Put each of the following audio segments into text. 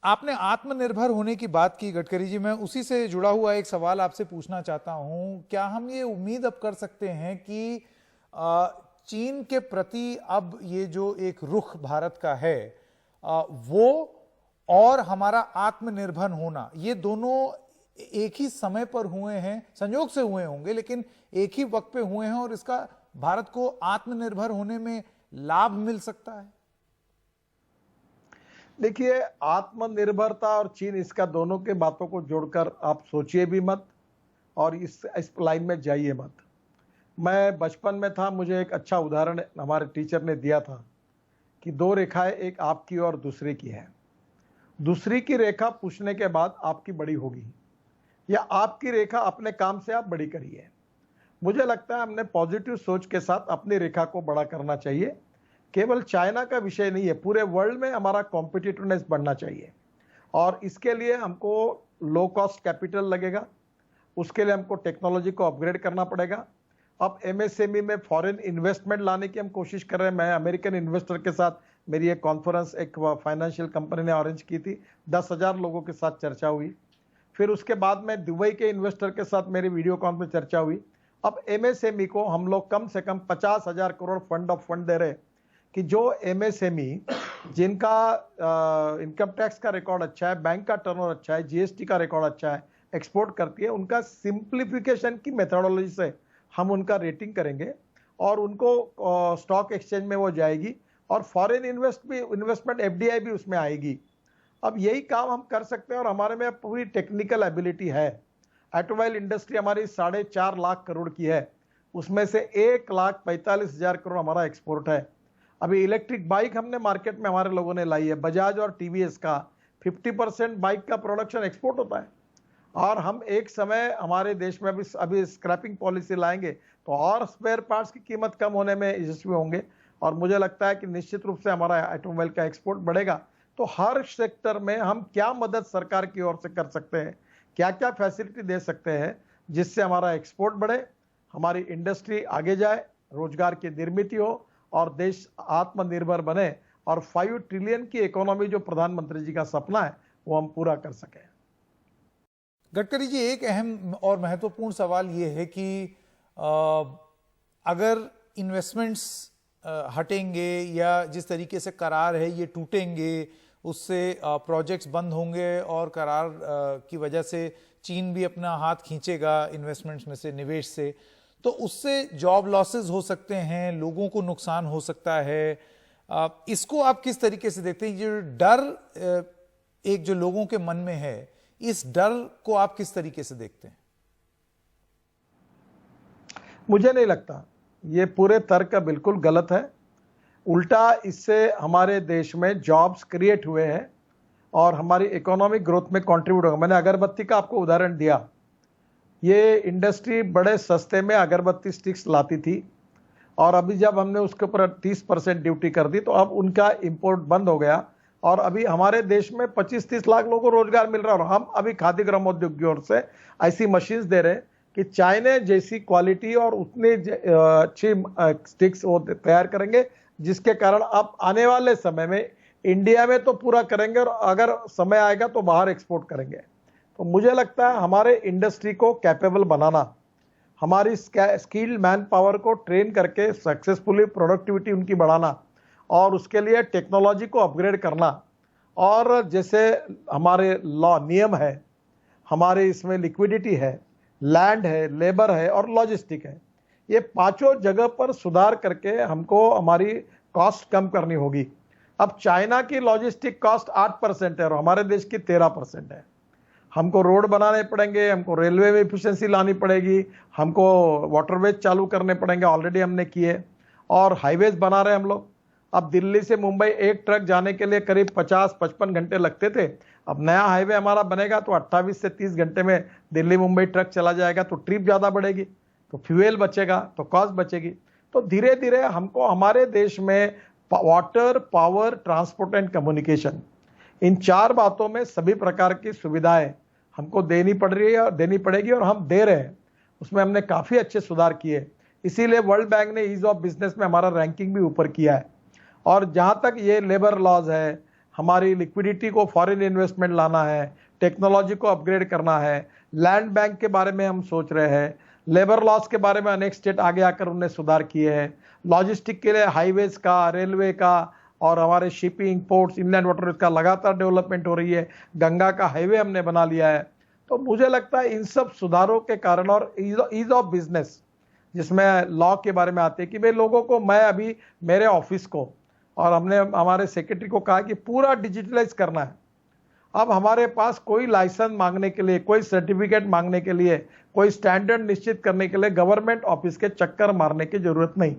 आपने आत्मनिर्भर होने की बात की गडकरी जी, मैं उसी से जुड़ा हुआ एक सवाल आपसे पूछना चाहता हूं। क्या हम ये उम्मीद अब कर सकते हैं कि चीन के प्रति अब ये जो एक रुख भारत का है, वो और हमारा आत्मनिर्भर होना, ये दोनों एक ही समय पर हुए हैं, संयोग से हुए होंगे लेकिन एक ही वक्त पे हुए हैं, और इसका भारत को आत्मनिर्भर होने में लाभ मिल सकता है? देखिए, आत्मनिर्भरता और चीन, इसका दोनों के बातों को जोड़कर आप सोचिए भी मत और इस लाइन में जाइए मत। मैं बचपन में था, मुझे एक अच्छा उदाहरण हमारे टीचर ने दिया था कि दो रेखाएं, एक आपकी और दूसरे की है। दूसरी की रेखा पूछने के बाद आपकी बड़ी होगी, या आपकी रेखा अपने काम से आप बड़ी करिए। मुझे लगता है हमने पॉजिटिव सोच के साथ अपनी रेखा को बड़ा करना चाहिए। केवल चाइना का विषय नहीं है, पूरे वर्ल्ड में हमारा कॉम्पिटिटिवनेस बढ़ना चाहिए, और इसके लिए हमको लो कॉस्ट कैपिटल लगेगा। उसके लिए हमको टेक्नोलॉजी को अपग्रेड करना पड़ेगा। अब एमएसएमई में फॉरेन इन्वेस्टमेंट लाने की हम कोशिश कर रहे हैं। मैं अमेरिकन इन्वेस्टर के साथ मेरी एक कॉन्फ्रेंस एक फाइनेंशियल कंपनी ने अरेंज की थी, 10,000 लोगों के साथ चर्चा हुई। फिर उसके बाद में दुबई के इन्वेस्टर के साथ मेरी वीडियो कॉन्फ्रेंस चर्चा हुई। अब एमएसएमई को हम लोग कम से कम 50,000 करोड़ फंड दे रहे हैं कि जो एमएसएमई जिनका इनकम टैक्स का रिकॉर्ड अच्छा है, बैंक का टर्नओवर अच्छा है, जीएसटी का रिकॉर्ड अच्छा है, एक्सपोर्ट करती है, उनका सिंप्लीफिकेशन की मेथोडोलॉजी से हम उनका रेटिंग करेंगे और उनको स्टॉक एक्सचेंज में वो जाएगी, और फॉरेन इन्वेस्टमेंट एफडीआई भी उसमें आएगी। अब यही काम हम कर सकते हैं और हमारे में पूरी टेक्निकल एबिलिटी है। ऑटोमोबाइल इंडस्ट्री हमारी 4.5 लाख करोड़ की है, उसमें से 1,45,000 करोड़ हमारा एक्सपोर्ट है। अभी इलेक्ट्रिक बाइक हमने मार्केट में हमारे लोगों ने लाई है, बजाज और टीवीएस का 50% बाइक का प्रोडक्शन एक्सपोर्ट होता है। और हम एक समय हमारे देश में अभी स्क्रैपिंग पॉलिसी लाएंगे तो और स्पेयर पार्ट्स की कीमत कम होने में यशस्वी होंगे, और मुझे लगता है कि निश्चित रूप से हमारा ऑटोमोबाइल का एक्सपोर्ट बढ़ेगा। तो हर सेक्टर में हम क्या मदद सरकार की ओर से कर सकते हैं, क्या क्या फैसिलिटी दे सकते हैं जिससे हमारा एक्सपोर्ट बढ़े, हमारी इंडस्ट्री आगे जाए, रोजगार की निर्मित हो और देश आत्मनिर्भर बने, और 5 ट्रिलियन की इकोनॉमी जो प्रधानमंत्री जी का सपना है वो हम पूरा कर सकें। गडकरी जी, एक अहम और महत्वपूर्ण सवाल ये है कि अगर इन्वेस्टमेंट्स हटेंगे या जिस तरीके से करार है ये टूटेंगे, उससे प्रोजेक्ट्स बंद होंगे और करार की वजह से चीन भी अपना हाथ खींचेगा इन्वेस्टमेंट्स में से, निवेश से, तो उससे जॉब लॉसेस हो सकते हैं, लोगों को नुकसान हो सकता है। इसको आप किस तरीके से देखते हैं? ये डर एक जो लोगों के मन में है, इस डर को आप किस तरीके से देखते हैं? मुझे नहीं लगता, ये पूरे तर्क बिल्कुल गलत है। उल्टा इससे हमारे देश में जॉब्स क्रिएट हुए हैं और हमारी इकोनॉमिक ग्रोथ में कंट्रीब्यूट होगा। मैंने अगरबत्ती का आपको उदाहरण दिया, ये इंडस्ट्री बड़े सस्ते में अगरबत्ती स्टिक्स लाती थी, और अभी जब हमने उसके ऊपर 30% ड्यूटी कर दी तो अब उनका इंपोर्ट बंद हो गया, और अभी हमारे देश में 25-30 लाख लोगों को रोजगार मिल रहा है। और हम अभी खादी ग्रामोद्योग की ओर से ऐसी मशीन्स दे रहे हैं कि चाइना जैसी क्वालिटी और उतनी अच्छी स्टिक्स वो तैयार करेंगे, जिसके कारण अब आने वाले समय में इंडिया में तो पूरा करेंगे और अगर समय आएगा तो बाहर एक्सपोर्ट करेंगे। तो मुझे लगता है हमारे इंडस्ट्री को कैपेबल बनाना, हमारी स्किल्ड मैन पावर को ट्रेन करके सक्सेसफुली प्रोडक्टिविटी उनकी बढ़ाना, और उसके लिए टेक्नोलॉजी को अपग्रेड करना, और जैसे हमारे लॉ नियम है, हमारे इसमें लिक्विडिटी है, लैंड है, लेबर है और लॉजिस्टिक है, ये पांचों जगह पर सुधार करके हमको हमारी कॉस्ट कम करनी होगी। अब चाइना की लॉजिस्टिक कॉस्ट 8% है और हमारे देश की 13% है। हमको रोड बनाने पड़ेंगे, हमको रेलवे में इफिशिएंसी लानी पड़ेगी, हमको वाटरवेज चालू करने पड़ेंगे, ऑलरेडी हमने किए, और हाईवेज बना रहे हैं हम लोग। अब दिल्ली से मुंबई एक ट्रक जाने के लिए करीब 50-55 घंटे लगते थे, अब नया हाईवे हमारा बनेगा तो 28 से 30 घंटे में दिल्ली मुंबई ट्रक चला जाएगा, तो ट्रिप ज़्यादा बढ़ेगी, तो फ्यूल बचेगा, तो कॉस्ट बचेगी। तो धीरे धीरे हमको हमारे देश में water, power, transport and communication, इन 4 बातों में सभी प्रकार की सुविधाएं हमको देनी पड़ेगी, और हम दे रहे हैं। उसमें हमने काफ़ी अच्छे सुधार किए, इसीलिए वर्ल्ड बैंक ने ईज ऑफ बिजनेस में हमारा रैंकिंग भी ऊपर किया है। और जहाँ तक ये लेबर लॉज है, हमारी लिक्विडिटी को फॉरेन इन्वेस्टमेंट लाना है, टेक्नोलॉजी को अपग्रेड करना है, लैंड बैंक के बारे में हम सोच रहे हैं, लेबर लॉस के बारे में अनेक स्टेट आगे आकर उन्होंने सुधार किए हैं, लॉजिस्टिक के लिए हाईवेज का, रेलवे का और हमारे शिपिंग, पोर्ट्स, इनलैंड वाटर का लगातार डेवलपमेंट हो रही है, गंगा का हाईवे हमने बना लिया है। तो मुझे लगता है इन सब सुधारों के कारण और ईज ऑफ बिजनेस जिसमें लॉ के बारे में आते हैं कि भाई लोगों को, मैं अभी मेरे ऑफिस को और हमने हमारे सेक्रेटरी को कहा कि पूरा डिजिटलाइज करना है। अब हमारे पास कोई लाइसेंस मांगने के लिए, कोई सर्टिफिकेट मांगने के लिए, कोई स्टैंडर्ड निश्चित करने के लिए गवर्नमेंट ऑफिस के चक्कर मारने की जरूरत नहीं।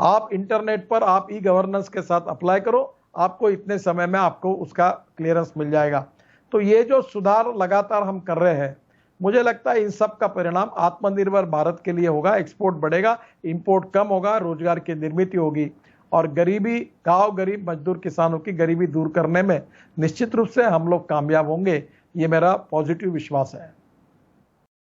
आप इंटरनेट पर आप ई गवर्नेंस के साथ अप्लाई करो, आपको इतने समय में आपको उसका क्लियरेंस मिल जाएगा। तो ये जो सुधार लगातार हम कर रहे हैं, मुझे लगता है इन सब का परिणाम आत्मनिर्भर भारत के लिए होगा। एक्सपोर्ट बढ़ेगा, इंपोर्ट कम होगा, रोजगार की निर्मित होगी और गरीबी, गांव गरीब मजदूर किसानों की गरीबी दूर करने में निश्चित रूप से हम लोग कामयाब होंगे। ये मेरा पॉजिटिव विश्वास है।